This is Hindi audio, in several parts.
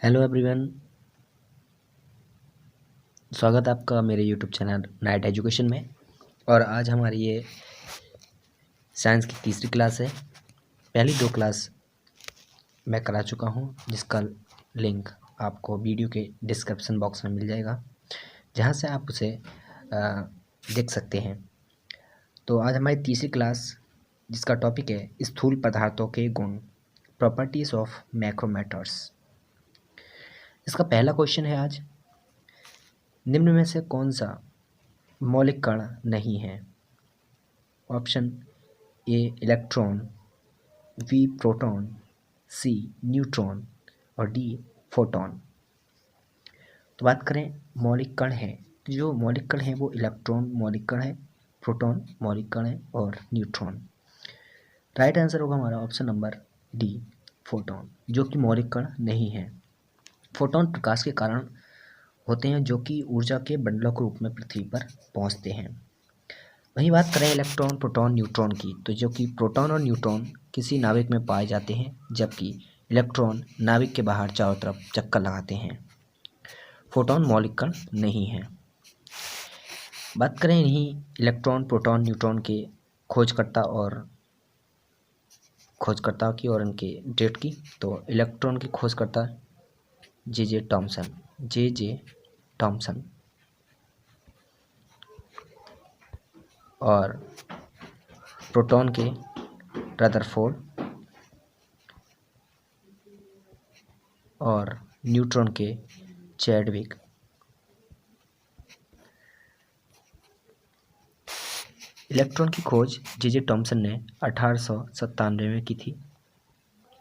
हेलो एवरीवन, स्वागत है आपका मेरे यूट्यूब चैनल नाइट एजुकेशन में। और आज हमारी ये साइंस की तीसरी क्लास है। पहली दो क्लास मैं करा चुका हूँ, जिसका लिंक आपको वीडियो के डिस्क्रिप्शन बॉक्स में मिल जाएगा, जहाँ से आप उसे देख सकते हैं। तो आज हमारी तीसरी क्लास, जिसका टॉपिक है स्थूल पदार्थों के गुण, प्रॉपर्टीज़ ऑफ मैक्रो मैटर्स। इसका पहला क्वेश्चन है आज, निम्न में से कौन सा मौलिक कण नहीं है? Option A electron, B proton, C neutron और डी फोटॉन। तो बात करें मौलिक कण है, तो जो मौलिक कण है वो इलेक्ट्रॉन मौलिक कण है, प्रोटॉन मौलिक कण है और न्यूट्रॉन। राइट आंसर होगा हमारा ऑप्शन नंबर डी फोटॉन, जो कि मौलिक कण नहीं है। फोटॉन प्रकाश के कारण होते हैं, जो कि ऊर्जा के बंडलों के रूप में पृथ्वी पर पहुंचते हैं। वहीं बात करें इलेक्ट्रॉन, प्रोटॉन, न्यूट्रॉन की, तो जो कि प्रोटॉन और न्यूट्रॉन किसी नाभिक में पाए जाते हैं, जबकि इलेक्ट्रॉन नाभिक के बाहर चारों तरफ चक्कर लगाते हैं। फोटॉन मौलिक कण नहीं है। बात करें इन्हीं इलेक्ट्रॉन, प्रोटॉन, न्यूट्रॉन के खोजकर्ता की और इनके डेट की, तो इलेक्ट्रॉन के खोजकर्ता जे टॉमसन और प्रोटॉन के रदरफोर्ड और न्यूट्रॉन के चैडविक। इलेक्ट्रॉन की खोज जे टॉमसन ने 1897 में की थी,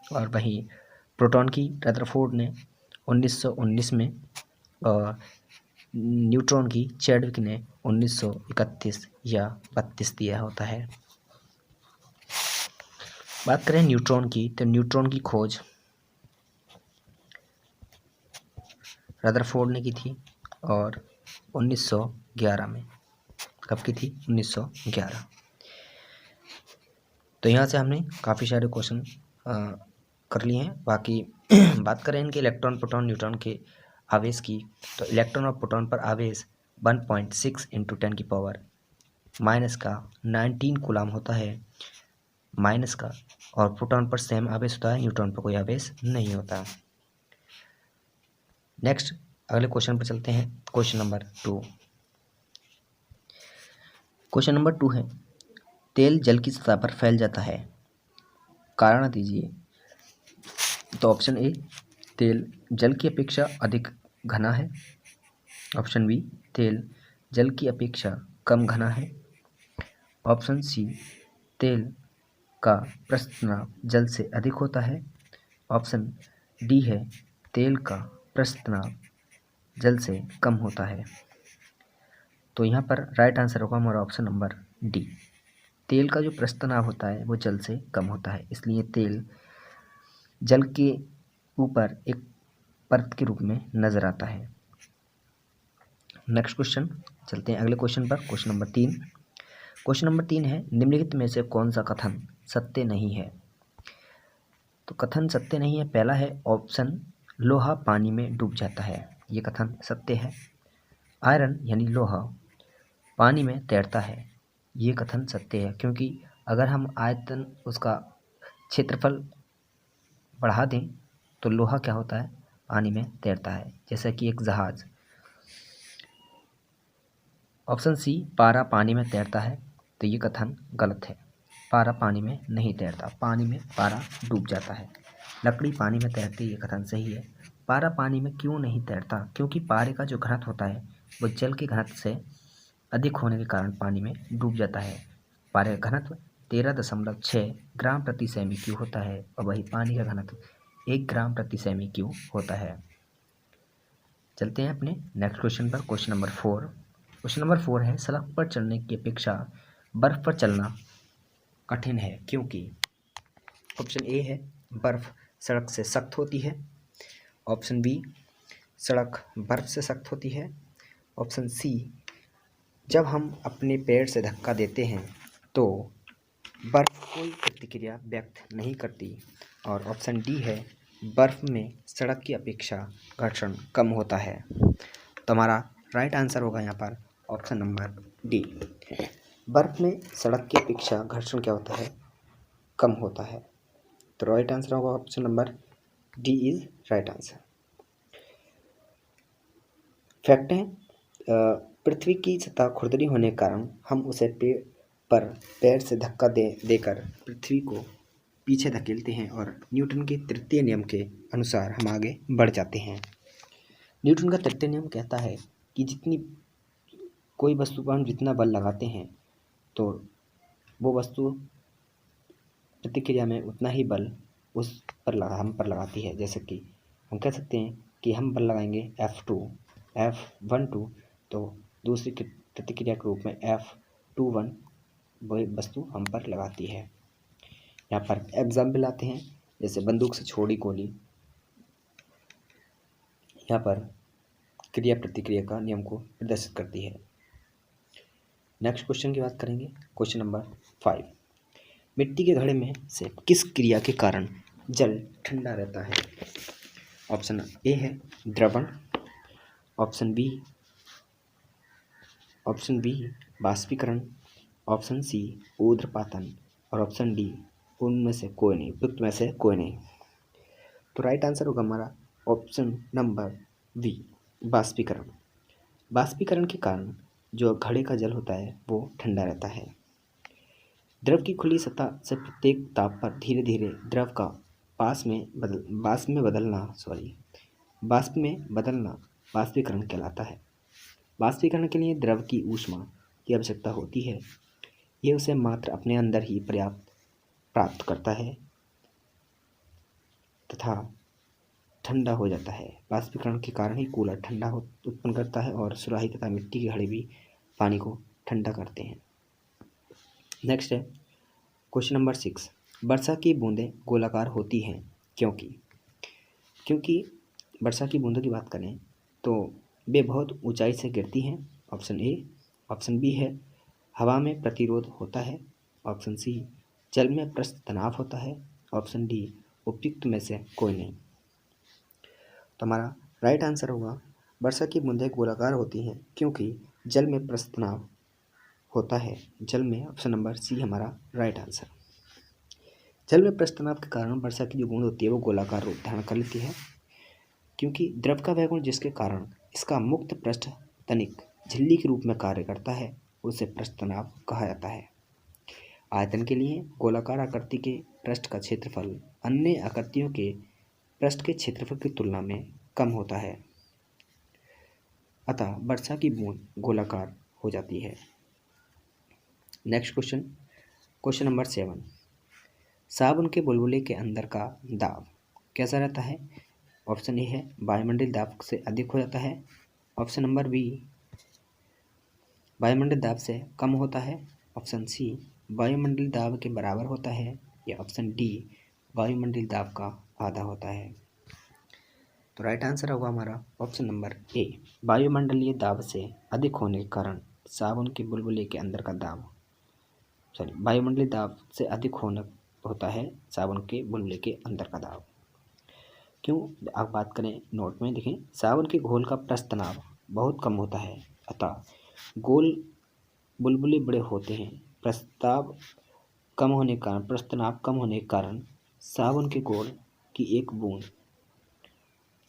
और वहीं प्रोटॉन की रदरफोर्ड ने 1919 में और न्यूट्रॉन की चैडविक ने 1931 या 32 दिया होता है। बात करें न्यूट्रॉन की, तो न्यूट्रॉन की खोज रदरफोर्ड ने की थी और 1911 में। कब की थी? 1911। तो यहाँ से हमने काफ़ी सारे क्वेश्चन कर लिए हैं। बाकी बात करें इनके इलेक्ट्रॉन, प्रोटॉन, न्यूट्रॉन के आवेश की, तो इलेक्ट्रॉन और प्रोटॉन पर आवेश 1.6 × 10⁻⁻19 कूलाम होता है माइनस का, और प्रोटॉन पर सेम आवेश होता है, न्यूट्रॉन पर कोई आवेश नहीं होता। नेक्स्ट अगले क्वेश्चन पर चलते हैं। क्वेश्चन नंबर 2 है, तेल जल की सतह पर फैल जाता है, कारण दीजिए। तो ऑप्शन ए, तेल जल की अपेक्षा अधिक घना है। ऑप्शन बी, तेल जल की अपेक्षा कम घना है। ऑप्शन सी, तेल का पृष्ठ तनाव जल से अधिक होता है। ऑप्शन डी है, तेल का पृष्ठ तनाव जल से कम होता है। तो यहाँ पर राइट आंसर होगा हमारा ऑप्शन नंबर डी। तेल का जो पृष्ठ तनाव होता है वो जल से कम होता है, इसलिए तेल जल के ऊपर एक परत के रूप में नजर आता है। नेक्स्ट क्वेश्चन चलते हैं अगले क्वेश्चन पर। क्वेश्चन नंबर 3 है, निम्नलिखित में से कौन सा कथन सत्य नहीं है? तो कथन सत्य नहीं है, पहला है ऑप्शन लोहा पानी में डूब जाता है, ये कथन सत्य है। आयरन यानी लोहा पानी में तैरता है, ये कथन सत्य है, क्योंकि अगर हम आयतन उसका क्षेत्रफल बढ़ा दें तो लोहा क्या होता है? पानी में तैरता है, जैसा कि एक जहाज। ऑप्शन सी, पारा पानी में तैरता है, तो ये कथन गलत है। पारा पानी में नहीं तैरता, पानी में पारा डूब जाता है। लकड़ी पानी में तैरती है, ये कथन सही है। पारा पानी में क्यों नहीं तैरता? क्योंकि पारे का जो घनत्व होता है वो जल के घनत्व से अधिक होने के कारण पानी में डूब जाता है। पारे का घनत्व 13.6 ग्राम प्रति सेमी क्यूब होता है, और वही पानी का घनत्व 1 ग्राम प्रति सेमी क्यूब होता है। चलते हैं अपने नेक्स्ट क्वेश्चन पर। क्वेश्चन नंबर 4 है, सड़क पर चलने की अपेक्षा बर्फ पर चलना कठिन है, क्योंकि ऑप्शन ए है, बर्फ सड़क से सख्त होती है। ऑप्शन बी, सड़क बर्फ से सख्त होती है। ऑप्शन सी, जब हम अपने पैर से धक्का देते हैं तो बर्फ कोई प्रतिक्रिया व्यक्त नहीं करती। और ऑप्शन डी है, बर्फ में सड़क की अपेक्षा घर्षण कम होता है। तो हमारा राइट आंसर होगा यहाँ पर ऑप्शन नंबर डी। बर्फ में सड़क की अपेक्षा घर्षण क्या होता है, कम होता है। तो राइट आंसर होगा option number D is right answer. Fact है, पृथ्वी की सतह खुरदरी होने के कारण हम उसे पैर से धक्का देकर पृथ्वी को पीछे धकेलते हैं और न्यूटन के तृतीय नियम के अनुसार हम आगे बढ़ जाते हैं। न्यूटन का तृतीय नियम कहता है कि जितनी कोई वस्तु पर हम जितना बल लगाते हैं तो वो वस्तु प्रतिक्रिया में उतना ही बल हम पर लगाती है। जैसे कि हम कह सकते हैं कि हम बल लगाएंगे F12 तो दूसरी प्रतिक्रिया के रूप में F21 वही वस्तु हम पर लगाती है। यहाँ पर एग्जाम्पल आते हैं, जैसे बंदूक से छोड़ी गोली, यहाँ पर क्रिया प्रतिक्रिया का नियम को प्रदर्शित करती है। नेक्स्ट क्वेश्चन की बात करेंगे, क्वेश्चन नंबर 5। मिट्टी के घड़े में से किस क्रिया के कारण जल ठंडा रहता है? ऑप्शन ए है द्रवण, ऑप्शन बी बाष्पीकरण, ऑप्शन सी ऊर्ध्वपातन और ऑप्शन डी उनमें से कोई नहीं, उपयुक्त में से कोई नहीं। तो राइट आंसर होगा हमारा ऑप्शन नंबर बी बाष्पीकरण। बाष्पीकरण के कारण जो घड़े का जल होता है वो ठंडा रहता है। द्रव की खुली सतह से प्रत्येक ताप पर धीरे धीरे द्रव का वाष्प में बदलना बाष्पीकरण कहलाता है। बाष्पीकरण के लिए द्रव की ऊष्मा की आवश्यकता होती है। यह उसे मात्र अपने अंदर ही प्राप्त करता है तथा ठंडा हो जाता है। बाष्पीकरण के कारण ही कूलर ठंडा उत्पन्न करता है और सुराही तथा मिट्टी के घड़े भी पानी को ठंडा करते हैं। नेक्स्ट है क्वेश्चन नंबर 6। वर्षा की बूंदें गोलाकार होती हैं क्योंकि वर्षा की बूंदों की बात करें तो वे बहुत ऊंचाई से गिरती हैं। Option A. ऑप्शन बी है हवा में प्रतिरोध होता है। ऑप्शन सी जल में पृष्ठ तनाव होता है। ऑप्शन डी उपयुक्त में से कोई नहीं। तो हमारा राइट आंसर होगा वर्षा की बूंदें गोलाकार होती हैं क्योंकि जल में पृष्ठ तनाव होता है। जल में ऑप्शन नंबर सी हमारा राइट आंसर। जल में पृष्ठ तनाव के कारण वर्षा की जो बूंद होती है वो गोलाकार रूप धारण कर लेती है, क्योंकि द्रव का वैगुण जिसके कारण इसका मुक्त पृष्ठ तनिक झिल्ली के रूप में कार्य करता है उसे पृष्ठ तनाव कहा जाता है। आयतन के लिए गोलाकार आकृति के पृष्ठ का क्षेत्रफल अन्य आकृतियों के पृष्ठ के क्षेत्रफल की तुलना में कम होता है, अतः वर्षा की बूंद गोलाकार हो जाती है। Next question number 7। साबुन के बुलबुले के अंदर का दाब कैसा रहता है? ऑप्शन ए है वायुमंडलीय दाब से अधिक हो जाता है। ऑप्शन नंबर बी वायुमंडलीय दाब से कम होता है। ऑप्शन सी वायुमंडलीय दाब के बराबर होता है या ऑप्शन डी वायुमंडलीय दाब का आधा होता है। तो राइट आंसर होगा हमारा ऑप्शन नंबर ए वायुमंडलीय दाब से अधिक होने के कारण साबुन के बुलबुले के अंदर का दाब वायुमंडलीय दाब से अधिक होता है साबुन के बुलबुले के अंदर का दाब। क्यों आप बात करें नोट में देखें, साबुन के घोल का पृष्ठ तनाव बहुत कम होता है, अतः गोल बुलबुले बड़े होते हैं। पृष्ठ तनाव कम होने के कारण साबुन के घोल की एक बूंद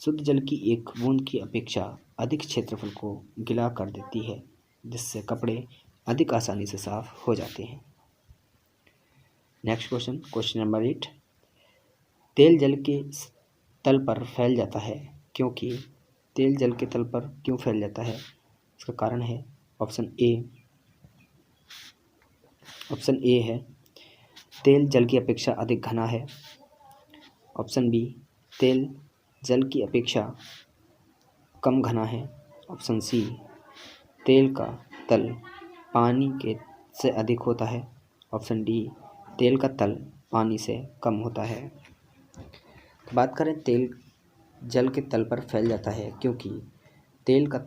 शुद्ध जल की एक बूंद की अपेक्षा अधिक क्षेत्रफल को गिला कर देती है, जिससे कपड़े अधिक आसानी से साफ हो जाते हैं। Next question number 8। तेल जल के तल पर फैल जाता है क्योंकि तेल जल के तल पर क्यों फैल जाता है? इसका कारण है ऑप्शन ए है तेल जल की अपेक्षा अधिक घना है। ऑप्शन बी तेल जल की अपेक्षा कम घना है। ऑप्शन सी तेल का तल पानी से अधिक होता है। ऑप्शन डी तेल का तल पानी से कम होता है। बात करें तेल जल के तल पर फैल जाता है क्योंकि तेल का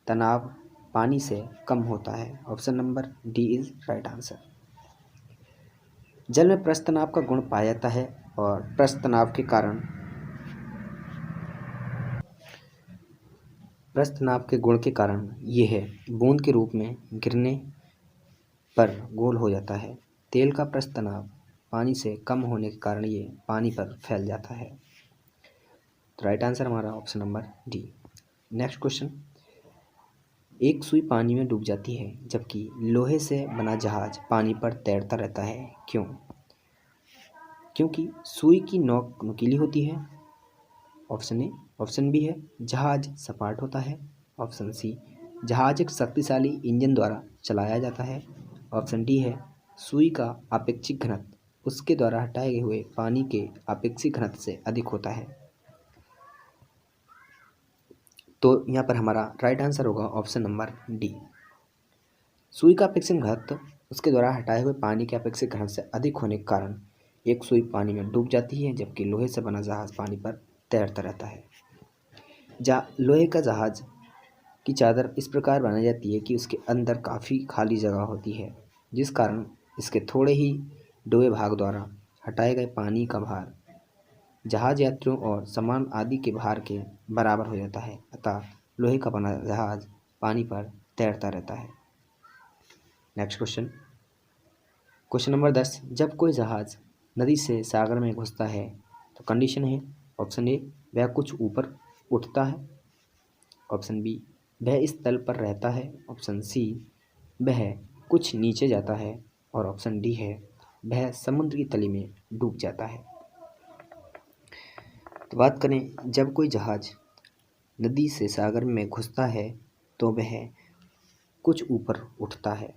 तनाव पानी से कम होता है। Option number D is right answer. जल में पृष्ठ तनाव का गुण पाया जाता है और पृष्ठ तनाव के कारण पृष्ठ तनाव के गुण के कारण यह बूंद के रूप में गिरने पर गोल हो जाता है। तेल का पृष्ठ तनाव पानी से कम होने के कारण ये पानी पर फैल जाता है। तो राइट आंसर हमारा option number D. Next question, एक सुई पानी में डूब जाती है जबकि लोहे से बना जहाज पानी पर तैरता रहता है, क्यों? क्योंकि सुई की नोक नुकीली होती है, ऑप्शन ए। ऑप्शन बी है जहाज सपाट होता है, ऑप्शन सी जहाज एक शक्तिशाली इंजन द्वारा चलाया जाता है, ऑप्शन डी है सुई का आपेक्षिक घनत्व उसके द्वारा हटाए हुए पानी के आपेक्षिक घनत्व से अधिक होता है। तो यहाँ पर हमारा राइट आंसर होगा ऑप्शन नंबर डी। सुई का अपेक्षित घनत्व उसके द्वारा हटाए हुए पानी के अपेक्षित घनत्व से अधिक होने के कारण एक सुई पानी में डूब जाती है जबकि लोहे से बना जहाज पानी पर तैरता रहता है। लोहे का जहाज की चादर इस प्रकार बनाई जाती है कि उसके अंदर काफ़ी खाली जगह होती है, जिस कारण इसके थोड़े ही डूबे भाग द्वारा हटाए गए पानी का भार जहाज यात्रियों और सामान आदि के भार के बराबर हो जाता है, अतः लोहे का बना जहाज पानी पर तैरता रहता है। नेक्स्ट क्वेश्चन, क्वेश्चन नंबर 10, जब कोई जहाज नदी से सागर में घुसता है तो कंडीशन है, ऑप्शन ए वह कुछ ऊपर उठता है, ऑप्शन बी वह इस तल पर रहता है, ऑप्शन सी वह कुछ नीचे जाता है और ऑप्शन डी है वह समुद्र की तली में डूब जाता है। तो बात करें जब कोई जहाज नदी से सागर में घुसता है तो वह कुछ ऊपर उठता है,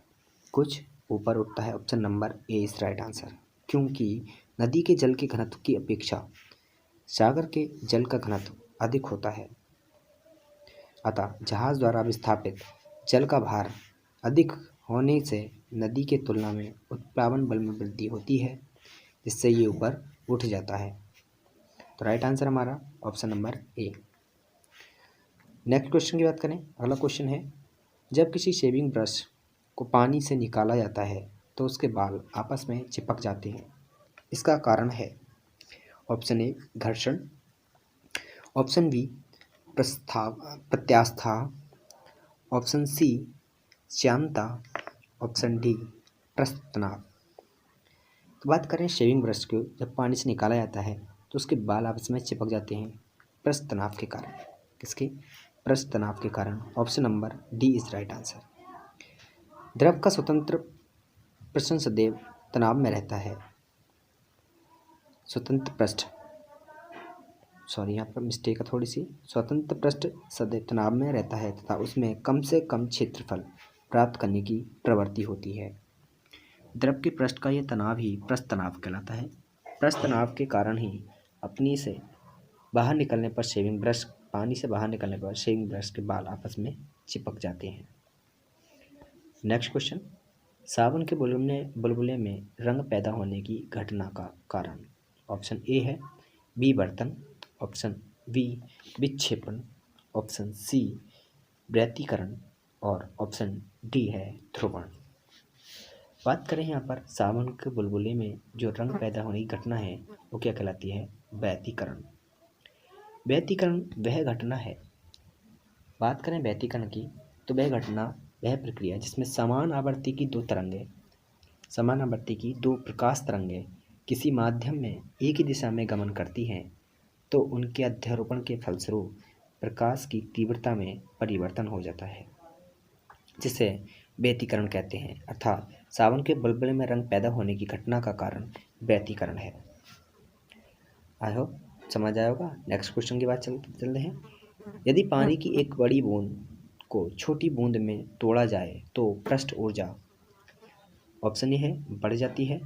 कुछ ऊपर उठता है, option number A is right answer. क्योंकि नदी के जल के घनत्व की अपेक्षा सागर के जल का घनत्व अधिक होता है, अतः जहाज द्वारा विस्थापित जल का भार अधिक होने से नदी के तुलना में उत्प्लावन बल में वृद्धि होती है, जिससे ये ऊपर उठ जाता है। तो राइट आंसर हमारा option number A. Next question की बात करें, अगला क्वेश्चन है, जब किसी शेविंग ब्रश को पानी से निकाला जाता है तो उसके बाल आपस में चिपक जाते हैं, इसका कारण है, ऑप्शन ए घर्षण, ऑप्शन बी प्रत्यास्था, ऑप्शन सी श्यानता, ऑप्शन डी पृष्ठ तनाव। तो बात करें शेविंग ब्रश को जब पानी से निकाला जाता है तो उसके बाल आपस में चिपक जाते हैं पृष्ठ तनाव के कारण। किसके? पृष्ठ तनाव के कारण। Option number D is right answer. द्रव का स्वतंत्र प्रश्न सदैव तनाव में रहता है। स्वतंत्र पृष्ठ, सॉरी यहाँ पर मिस्टेक है थोड़ी सी, स्वतंत्र पृष्ठ सदैव तनाव में रहता है तथा उसमें कम से कम क्षेत्रफल प्राप्त करने की प्रवृत्ति होती है। द्रव के पृष्ठ का यह तनाव ही पृष्ठ तनाव कहलाता है। पृष्ठ तनाव के कारण ही अपनी से बाहर निकलने पर शेविंग ब्रश पानी से बाहर निकलने पर शेविंग ब्रश के बाल आपस में चिपक जाते हैं। नेक्स्ट क्वेश्चन, साबुन के बुलबुले में रंग पैदा होने की घटना का कारण। ऑप्शन ए है विवर्तन, ऑप्शन बी विक्षेपण, ऑप्शन सी व्यतिकरण और ऑप्शन डी है ध्रुवण। बात करें यहाँ पर साबुन के बुलबुले में जो रंग पैदा होने की घटना है वो क्या कहलाती है? व्यतिकरण। व्यतिकरण वह घटना है, बात करें व्यतिकरण की तो वह घटना वह प्रक्रिया जिसमें समान आवृत्ति की दो प्रकाश तरंगें किसी माध्यम में एक ही दिशा में गमन करती हैं तो उनके अध्यारोपण के फलस्वरूप प्रकाश की तीव्रता में परिवर्तन हो जाता है, जिसे व्यतिकरण कहते हैं। अर्थात साबुन के बुलबुले में रंग पैदा होने की घटना का कारण व्यतिकरण है। आई होप समझ आया होगा। नेक्स्ट क्वेश्चन की बात चलते हैं। यदि पानी की एक बड़ी बूंद को छोटी बूंद में तोड़ा जाए तो पृष्ठ ऊर्जा, ऑप्शन ए है बढ़ जाती है,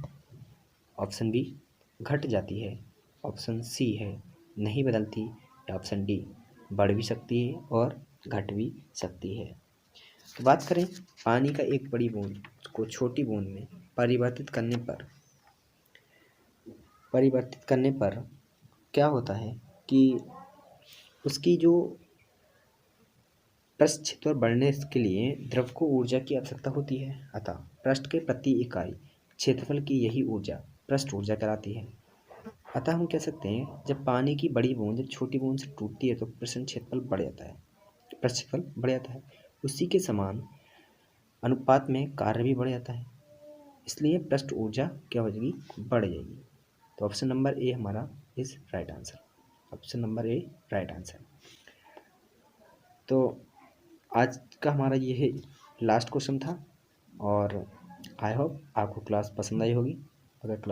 ऑप्शन बी घट जाती है, ऑप्शन सी है नहीं बदलती, या ऑप्शन डी बढ़ भी सकती है और घट भी सकती है। तो बात करें पानी का एक बड़ी बूंद को छोटी बूंद में परिवर्तित करने पर क्या होता है कि उसकी जो पृष्ठ क्षेत्रफल बढ़ने के लिए द्रव को ऊर्जा की आवश्यकता होती है, अतः पृष्ठ के प्रति इकाई क्षेत्रफल की यही ऊर्जा पृष्ठ ऊर्जा कहलाती है। अतः हम कह सकते हैं जब पानी की बड़ी बूंद जब छोटी बूंद से टूटती है तो पृष्ठ क्षेत्रफल बढ़ जाता है, उसी के समान अनुपात में कार्य भी बढ़ जाता है, इसलिए पृष्ठ ऊर्जा क्या हो जाएगी, बढ़ जाएगी। तो ऑप्शन नंबर ए हमारा is right answer. Option number A right answer. तो आज का हमारा ये है लास्ट क्वेश्चन था और आई होप आपको क्लास पसंद आई होगी। अगर क्लास